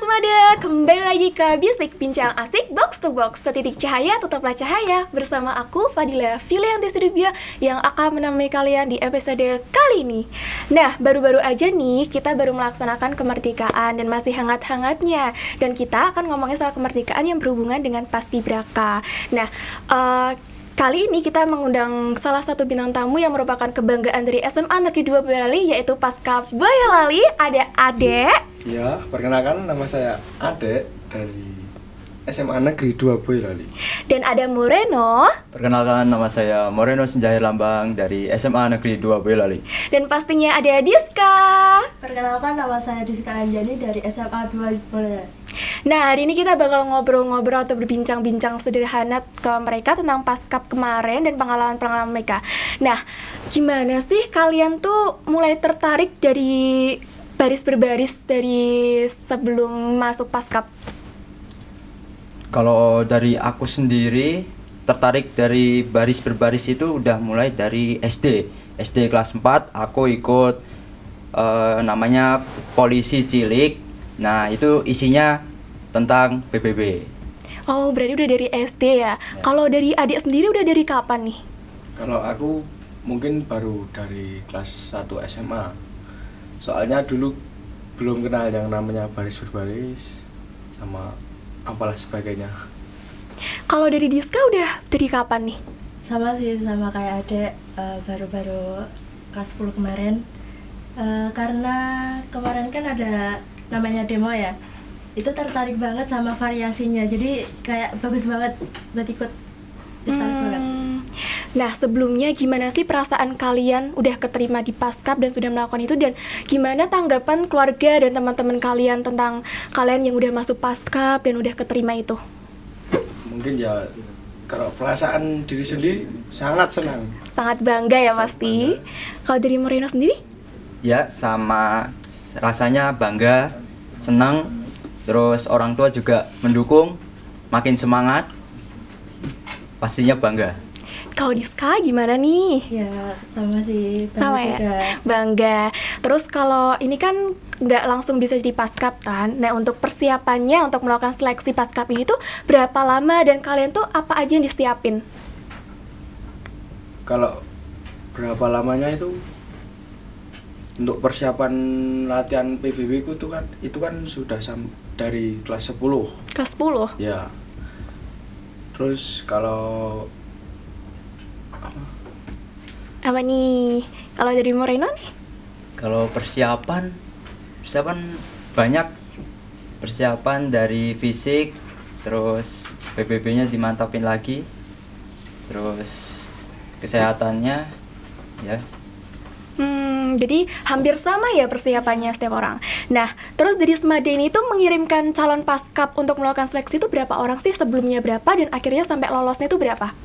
Semada, kembali lagi ke Bisik Bincang Asik Box to Box. Setitik cahaya tetaplah cahaya. Bersama aku Fadila Filianti Sudibya yang akan menemani kalian di episode kali ini. Nah, baru-baru aja nih kita baru melaksanakan kemerdekaan dan masih hangat-hangatnya. Dan kita akan ngomongin soal kemerdekaan yang berhubungan dengan Paskibraka. Nah, kali ini kita mengundang salah satu bintang tamu yang merupakan kebanggaan dari SMA Negeri 2 Boyolali, yaitu Paskap Boyolali. Ada Ade. Ya, perkenalkan nama saya Ade dari SMA Negeri 2 Boyolali. Dan ada Moreno. Perkenalkan, nama saya Moreno Senjahir Lambang dari SMA Negeri 2 Boyolali. Dan pastinya ada Diska. Perkenalkan, nama saya Diska Anjani dari SMA 2 Boyolali. Nah, hari ini kita bakal ngobrol-ngobrol atau berbincang-bincang sederhana ke mereka tentang Paskap kemarin dan pengalaman-pengalaman mereka. Nah, gimana sih kalian tuh mulai tertarik dari baris berbaris dari sebelum masuk Paskap? Kalau dari aku sendiri, tertarik dari baris berbaris itu udah mulai dari SD. SD kelas 4 aku ikut namanya Polisi Cilik. Nah, itu isinya tentang PBB. Oh, berarti udah dari SD ya? Kalau dari adik sendiri udah dari kapan nih? Kalau aku mungkin baru dari kelas 1 SMA. Soalnya dulu belum kenal yang namanya baris berbaris sama apalah sebagainya. Kalau dari Diska udah dari kapan nih? Sama sih, sama kayak Ade, baru-baru kelas 10 kemarin. Karena kemarin kan ada namanya demo ya, itu tertarik banget sama variasinya, jadi kayak bagus banget buat ikut, tertarik banget. Nah, sebelumnya gimana sih perasaan kalian udah keterima di Paskap dan sudah melakukan itu, dan gimana tanggapan keluarga dan teman-teman kalian tentang kalian yang udah masuk Paskap dan udah keterima itu? Mungkin ya, kalau perasaan diri sendiri sangat senang. Sangat bangga ya Sangat pasti. bangga. Kalau dari Moreno sendiri? Ya, sama rasanya bangga, senang, terus orang tua juga mendukung, makin semangat, pastinya bangga. Kalau Diska gimana nih? Ya, sama sih, Sama bangga juga. ya? Bangga. Terus kalau ini kan nggak langsung bisa jadi Paskap kan? Nah, untuk persiapannya untuk melakukan seleksi Paskap ini tuh berapa lama, dan kalian tuh apa aja yang disiapin? Kalau berapa lamanya itu untuk persiapan latihan PBB itu kan sudah dari kelas 10. Kelas 10? Ya. Terus kalau Apa nih? Kalau dari Moreno nih? Kalau persiapan banyak. Persiapan dari fisik, terus PBB-nya dimantapin lagi, terus kesehatannya ya. Jadi hampir sama ya persiapannya setiap orang. Nah, terus dari Semada ini tuh mengirimkan calon Paskap untuk melakukan seleksi itu berapa orang sih? Sebelumnya berapa dan akhirnya sampai lolosnya itu berapa?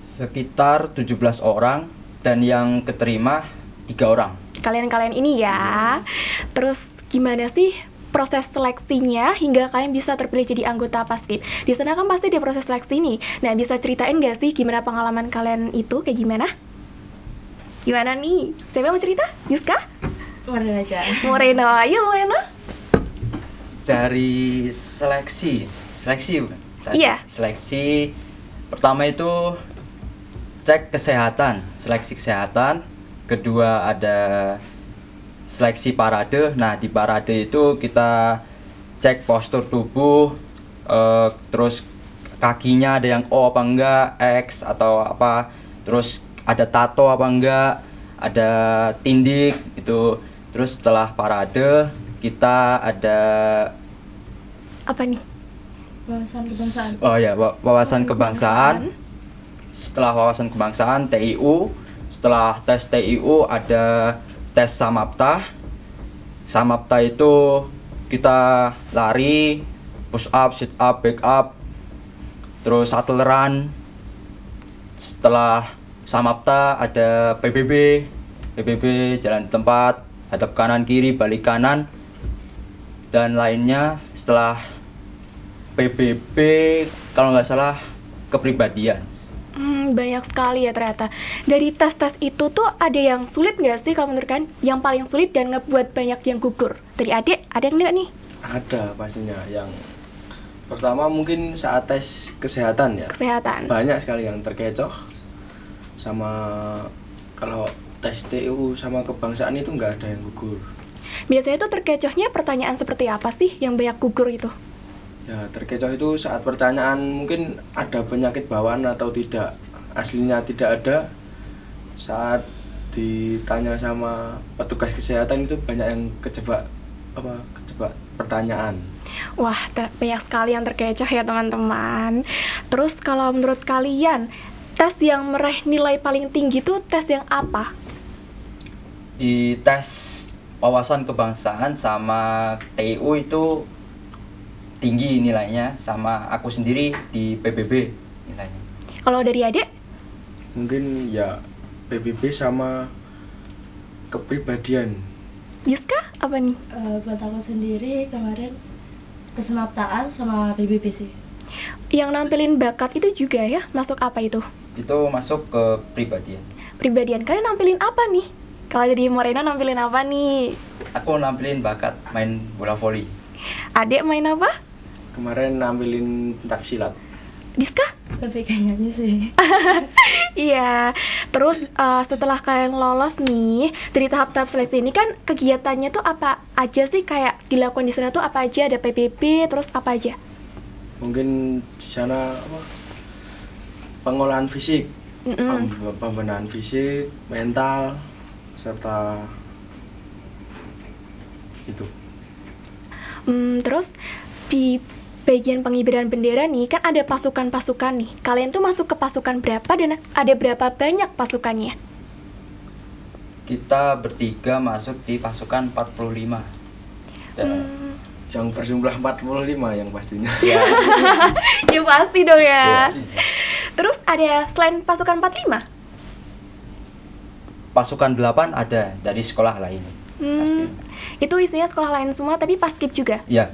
Sekitar 17 orang dan yang keterima 3 orang. Kalian-kalian ini ya. Terus gimana sih proses seleksinya hingga kalian bisa terpilih jadi anggota Paskib? Di sana kan pasti ada proses seleksi nih. Nah, bisa ceritain gak sih gimana pengalaman kalian itu, kayak gimana? Gimana nih? Siapa yang mau cerita? Yuska? Moreno aja. Moreno, ayo Moreno. Dari seleksi bukan? Iya. Seleksi pertama itu cek kesehatan, seleksi kesehatan. Kedua ada seleksi parade. Nah, di parade itu kita cek postur tubuh, terus kakinya ada yang O apa enggak, X atau apa, terus ada tato apa enggak, ada tindik gitu. Terus setelah parade kita ada Apa nih? Wawasan kebangsaan. Oh ya, wawasan kebangsaan. Setelah wawasan kebangsaan, TIU. Setelah tes TIU ada tes Samapta. Samapta itu kita lari, push up, sit up, back up, terus shuttle run. Setelah Samapta ada PBB, jalan di tempat, hadap kanan kiri, balik kanan, dan lainnya. Setelah PBB kalau nggak salah kepribadian. Banyak sekali ya ternyata. Dari tes-tes itu tuh ada yang sulit nggak sih kalau menurut kalian? Yang paling sulit dan ngebuat banyak yang gugur. Dari adik, ada yang nggak nih? Ada pastinya. Yang pertama mungkin saat tes kesehatan ya. Kesehatan. Banyak sekali yang terkecoh. Sama kalau tes TU sama kebangsaan itu nggak ada yang gugur. Biasanya tuh terkecohnya pertanyaan seperti apa sih yang banyak gugur itu? Ya, terkecoh itu saat pertanyaan mungkin ada penyakit bawaan atau tidak. Aslinya tidak ada. Saat ditanya sama petugas kesehatan itu banyak yang kejebak pertanyaan. Wah, banyak sekali yang terkecoh ya teman-teman. Terus kalau menurut kalian, tes yang meraih nilai paling tinggi tuh tes yang apa? Di tes wawasan kebangsaan sama TU itu tinggi nilainya, sama aku sendiri di PBB nilainya. Kalau dari adik? Mungkin ya PBB sama kepribadian. Giska apa nih? Buat aku sendiri kemarin kesemaptaan sama PBB sih. Yang nampilin bakat itu juga ya, masuk apa itu? Itu masuk ke pribadian. Pribadian, kalian nampilin apa nih? Kalau jadi Morena nampilin apa nih? Aku nampilin bakat main bola voli. Adik main apa? Kemarin nampilin pencaksilat. Diska? Lebih kayak nyanyi sih. Iya. Terus setelah kalian lolos nih dari tahap-tahap seleksi ini kan kegiatannya tuh apa aja sih, kayak dilakukan di sana tuh apa aja? Ada PBB, terus apa aja? Mungkin di sana pengolahan fisik, pembenahan fisik, mental, serta itu. Terus di bagian pengibaran bendera nih kan ada pasukan-pasukan nih. Kalian tuh masuk ke pasukan berapa dan ada berapa banyak pasukannya? Kita bertiga masuk di pasukan 45. Yang berjumlah 45 yang pastinya. Ya, Ya pasti dong ya. ya. Terus ada selain pasukan 45? Pasukan 8 ada dari sekolah lain. Pasti. Itu isinya sekolah lain semua tapi paskib juga? Ya.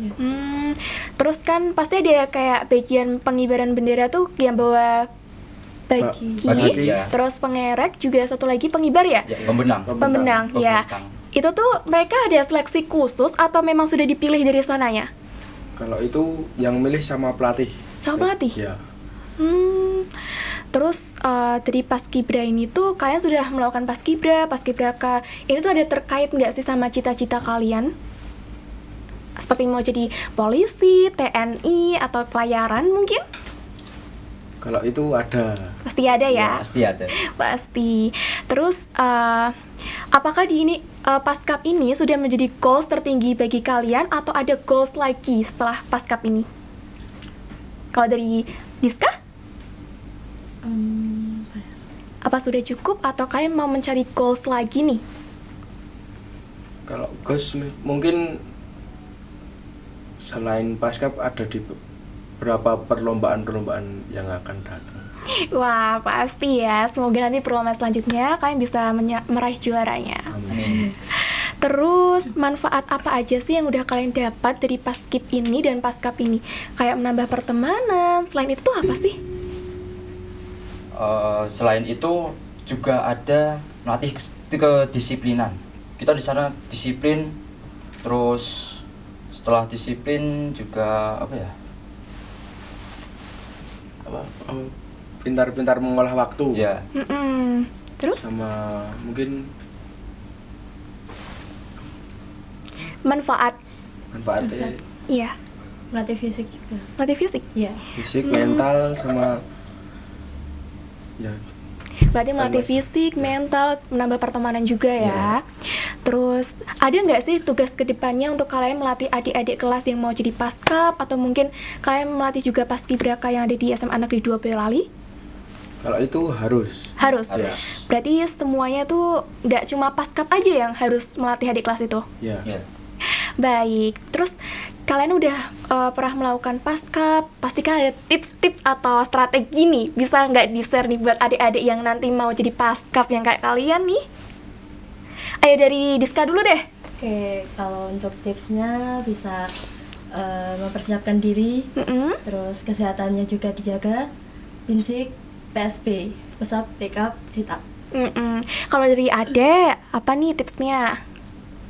Terus kan pasti ada kayak bagian pengibaran bendera tuh yang bawa bagi, Bagi, ya. terus pengerek juga satu lagi pengibar ya? Ya, pembenang. Pembenang, ya. Pembentang. Itu tuh mereka ada seleksi khusus atau memang sudah dipilih dari sananya? Kalau itu yang milih sama pelatih. Sama pelatih? Ya. Terus dari Paskibra ini tuh kalian sudah melakukan Paskibraka. Ini tuh ada terkait nggak sih sama cita-cita kalian? Seperti mau jadi polisi, TNI, atau pelayaran mungkin? Kalau itu ada. Pasti ada ya? Pasti ada. Pasti. Terus apakah di ini Paskap ini sudah menjadi goals tertinggi bagi kalian atau ada goals lagi setelah Paskap ini? Kalau dari Diska? Apa sudah cukup atau kalian mau mencari goals lagi nih? Kalau Gus mungkin selain Paskap ada di beberapa perlombaan-perlombaan yang akan datang. Wah, pasti ya. Semoga nanti perlombaan selanjutnya kalian bisa meraih juaranya. Amin. Terus, manfaat apa aja sih yang udah kalian dapat dari Paskib ini dan Paskap ini? Kayak menambah pertemanan, selain itu tuh apa sih? Selain itu juga ada melatih kedisiplinan. Kita di sana disiplin, terus setelah disiplin juga Pintar-pintar mengolah waktu. Ya. Terus? Sama mungkin manfaatnya Iya, Melatih fisik juga. melatih fisik. Iya. fisik, mental, sama ya. Berarti melatih fisik, mental, menambah pertemanan juga ya. Terus, ada nggak sih tugas kedepannya untuk kalian melatih adik-adik kelas yang mau jadi Paskap? Atau mungkin kalian melatih juga Paskibraka yang ada di SMA Negeri 2 Boyolali? Kalau itu harus. Harus. Harus. Berarti semuanya tuh nggak cuma Paskap aja yang harus melatih adik kelas itu? Ya. Ya. Baik, terus kalian udah pernah melakukan Paskap, pastikan ada tips-tips atau strategi nih, bisa nggak di-share nih buat adik-adik yang nanti mau jadi Paskap yang kayak kalian nih? Ayo dari Diska dulu deh. Oke, kalau untuk tipsnya bisa mempersiapkan diri, terus kesehatannya juga dijaga, prinsip PSB, push up, pick up, sit up. Kalau dari Ade, apa nih tipsnya?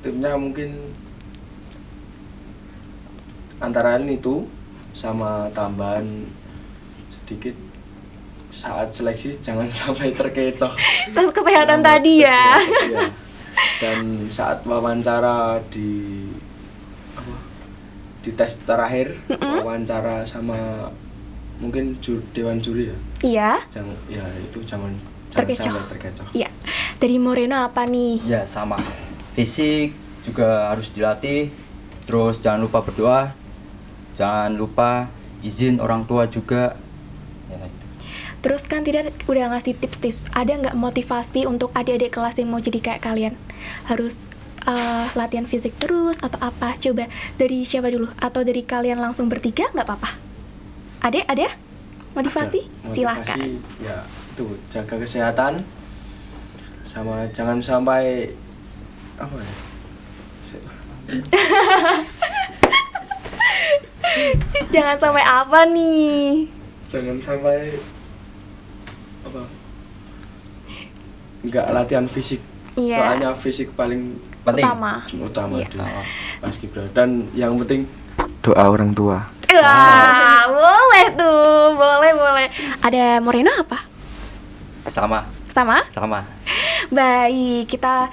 Tipsnya mungkin antara lain itu sama tambahan sedikit saat seleksi jangan sampai terkecoh Tes kesehatan sama tadi tes ya. kesehatan, iya. Dan saat wawancara di tes terakhir, wawancara sama mungkin dewan juri ya. Iya. Jangan Terkecoh. sampai terkecoh. Iya. Dari Moreno apa nih? Ya sama. Fisik juga harus dilatih. Terus jangan lupa berdoa. Jangan lupa izin orang tua juga. Ya, itu. Terus kan tidak udah ngasih tips-tips. Ada nggak motivasi untuk adik-adik kelas yang mau jadi kayak kalian? Harus latihan fisik terus atau apa? Coba dari siapa dulu? Atau dari kalian langsung bertiga nggak apa-apa? Ada? Motivasi? Silakan. Ya, itu jaga kesehatan sama jangan sampai apa ya? Jangan sampai apa nih? Jangan sampai apa? Enggak latihan fisik. Iya. Soalnya fisik paling Penting. utama Iya. di paskibra dan yang penting doa orang tua. Wah, boleh tuh, boleh. Ada Moreno apa? Sama. Sama? Baik, kita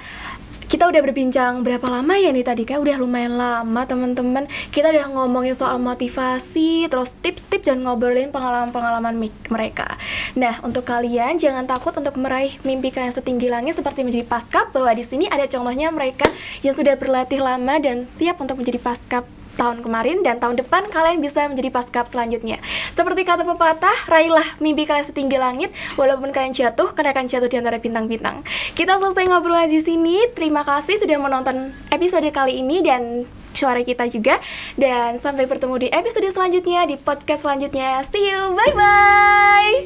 udah berbincang berapa lama ya nih tadi? Kayak udah lumayan lama teman-teman. Kita udah ngomongin soal motivasi, terus tips-tips dan ngobrolin pengalaman-pengalaman mereka. Nah, untuk kalian jangan takut untuk meraih mimpi kalian setinggi langit seperti menjadi paskab, bahwa di sini ada contohnya mereka yang sudah berlatih lama dan siap untuk menjadi paskab tahun kemarin, dan tahun depan kalian bisa menjadi paskab selanjutnya. Seperti kata pepatah, raihlah mimpi kalian setinggi langit, walaupun kalian jatuh, kalian akan jatuh di antara bintang-bintang. Kita selesai ngobrol di sini. Terima kasih sudah menonton episode kali ini dan suara kita juga. Dan sampai bertemu di episode selanjutnya, di podcast selanjutnya. See you, bye-bye!